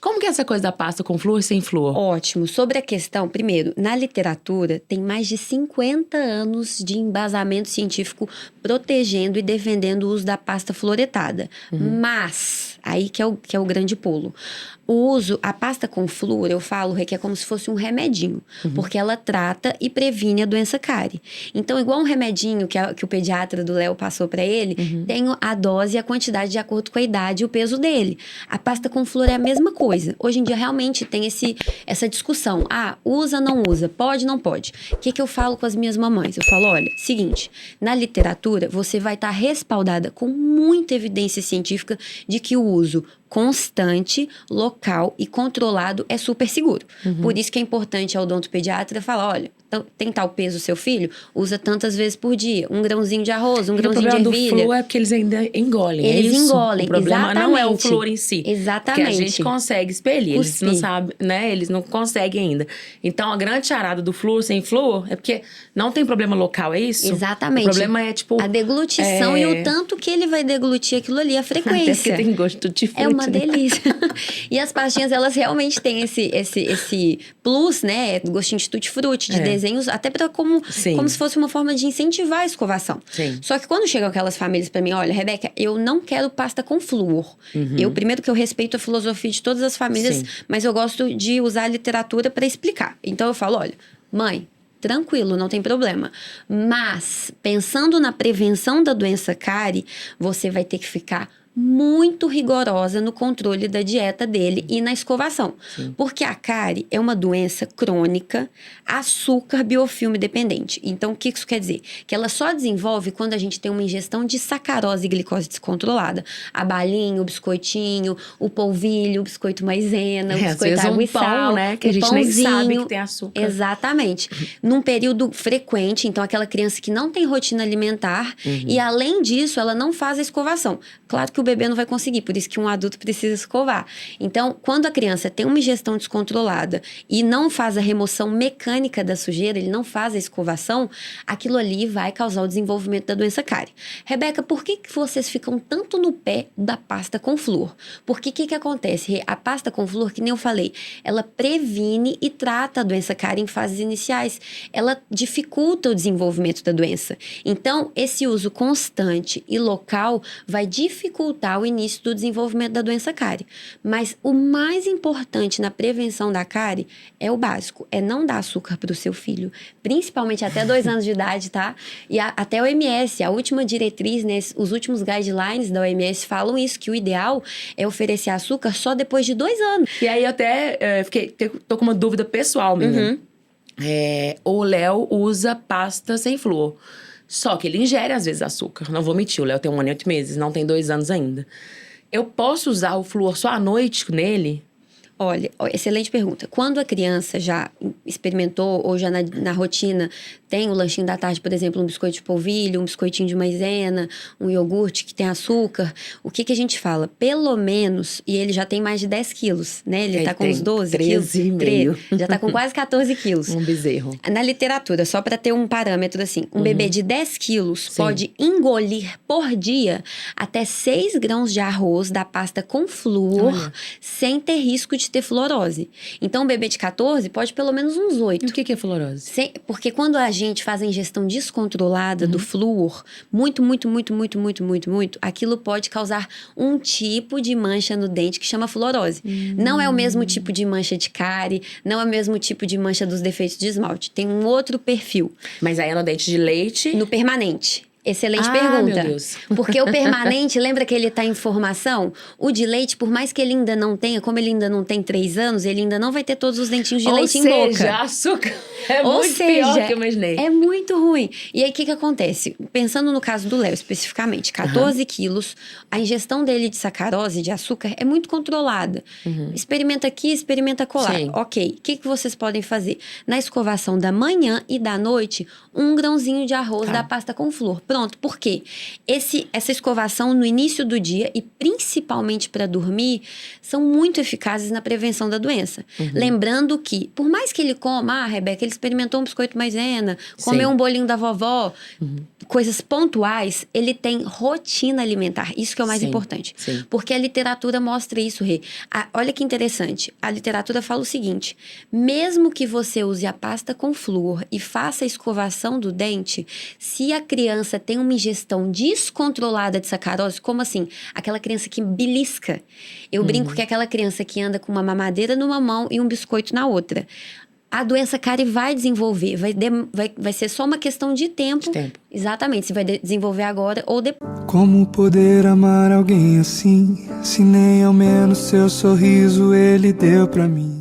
Como que é essa coisa da pasta com flúor e sem flúor? Ótimo. Sobre a questão, primeiro, na literatura tem mais de 50 anos de embasamento científico protegendo e defendendo o uso da pasta fluoretada. Mas, aí que é o grande pulo. A pasta com flúor, eu falo, que é como se fosse um remedinho, porque ela trata e previne a doença cárie. Então, igual um remedinho que o pediatra do Léo passou para ele, tem a dose e a quantidade de acordo com a idade e o peso dele. A pasta com flúor é a mesma coisa. Hoje em dia, realmente tem essa discussão. Usa, não usa, pode, não pode. O que eu falo com as minhas mamães? Eu falo, olha, seguinte, na literatura, você vai estar respaldada com muita evidência científica de que o uso constante, local e controlado é super seguro. Por isso que é importante ao odontopediatra falar, olha, tem tal peso o seu filho, usa tantas vezes por dia, um grãozinho de arroz, um grãozinho de ervilha. O problema do flúor é porque eles ainda engolem, eles é isso? Engolem, o problema exatamente. Não é o flúor em si. Exatamente. Porque a gente consegue expelir, eles não sabem, né? Eles não conseguem ainda. Então, a grande charada do flúor sem flúor é porque não tem problema local, é isso? Exatamente. O problema é, tipo... a deglutição e o tanto que ele vai deglutir aquilo ali, a frequência. Até porque tem gosto de fruta. É uma delícia. E as pastinhas, elas realmente têm esse plus, né? Gostinho de tutti-frutti, de desenhos, até como se fosse uma forma de incentivar a escovação. Sim. Só que quando chegam aquelas famílias pra mim, olha, Rebeca, eu não quero pasta com flúor. Primeiro que eu respeito a filosofia de todas as famílias, mas eu gosto de usar a literatura pra explicar. Então eu falo, olha, mãe, tranquilo, não tem problema. Mas, pensando na prevenção da doença cárie, você vai ter que ficar muito rigorosa no controle da dieta dele e na escovação. Porque a cárie é uma doença crônica, açúcar biofilme dependente. Então, o que isso quer dizer? Que ela só desenvolve quando a gente tem uma ingestão de sacarose e glicose descontrolada. A balinha, o biscoitinho, o polvilho, o biscoito maisena, o biscoito água e sal, pão, né? Que a gente nem sabe que tem açúcar. Exatamente. Num período frequente, então aquela criança que não tem rotina alimentar e além disso, ela não faz a escovação. Claro que o bebê não vai conseguir, por isso que um adulto precisa escovar. Então, quando a criança tem uma ingestão descontrolada e não faz a remoção mecânica da sujeira, ele não faz a escovação, aquilo ali vai causar o desenvolvimento da doença cárie. Rebeca, por que vocês ficam tanto no pé da pasta com flúor? Porque o que acontece? A pasta com flúor, que nem eu falei, ela previne e trata a doença cárie em fases iniciais. Ela dificulta o desenvolvimento da doença. Então, esse uso constante e local vai dificultar o início do desenvolvimento da doença cárie. Mas o mais importante na prevenção da cárie é o básico, é não dar açúcar para o seu filho, principalmente até 2 anos de idade, tá? E até a OMS, a última diretriz, né, os últimos guidelines da OMS falam isso, que o ideal é oferecer açúcar só depois de 2 anos. E aí, eu até tô com uma dúvida pessoal minha. O Léo usa pasta sem flúor. Só que ele ingere, às vezes, açúcar. Não vou mentir, o Léo tem 1 ano e 8 meses, não tem 2 anos ainda. Eu posso usar o flúor só à noite nele? Olha, excelente pergunta. Quando a criança já experimentou ou já na rotina tem o lanchinho da tarde, por exemplo, um biscoito de polvilho, um biscoitinho de maisena, um iogurte que tem açúcar, o que a gente fala? Pelo menos, e ele já tem mais de 10 quilos, né? Ele tá com uns 12 quilos. 13,5. Já tá com quase 14 quilos. Um bezerro. Na literatura, só para ter um parâmetro assim, um bebê de 10 quilos pode engolir por dia até 6 grãos de arroz da pasta com flúor, sem ter risco de ter fluorose. Então, um bebê de 14 pode pelo menos uns 8. E o que é fluorose? Porque quando a gente faz a ingestão descontrolada do flúor, muito, aquilo pode causar um tipo de mancha no dente que chama fluorose. Não é o mesmo tipo de mancha de cárie, não é o mesmo tipo de mancha dos defeitos de esmalte. Tem um outro perfil. Mas aí é no dente de leite? No permanente. Excelente pergunta. Meu Deus. Porque o permanente, lembra que ele tá em formação? O de leite, por mais que ele ainda não tenha, como ele ainda não tem 3 anos, ele ainda não vai ter todos os dentinhos de leite em boca. Ou seja, açúcar é muito pior que eu imaginei. É muito ruim. E aí, o que acontece? Pensando no caso do Léo, especificamente, 14 quilos, a ingestão dele de sacarose, de açúcar, é muito controlada. Experimenta aqui, experimenta colar. Sim. Ok, o que vocês podem fazer? Na escovação da manhã e da noite, um grãozinho de arroz da pasta com flúor. Pronto, por quê? Essa escovação no início do dia e principalmente para dormir são muito eficazes na prevenção da doença. Lembrando que, por mais que ele coma, Rebeca, ele experimentou um biscoito maisena, comeu um bolinho da vovó, coisas pontuais, ele tem rotina alimentar. Isso que é o mais importante. Sim. Porque a literatura mostra isso, Rê. Olha que interessante. A literatura fala o seguinte: mesmo que você use a pasta com flúor e faça a escovação do dente, se a criança tem uma ingestão descontrolada de sacarose, como assim? Aquela criança que belisca. Eu brinco que é aquela criança que anda com uma mamadeira numa mão e um biscoito na outra. A doença cárie vai desenvolver, vai ser só uma questão de tempo. Exatamente, se vai desenvolver agora ou depois. Como poder amar alguém assim, se nem ao menos seu sorriso ele deu pra mim?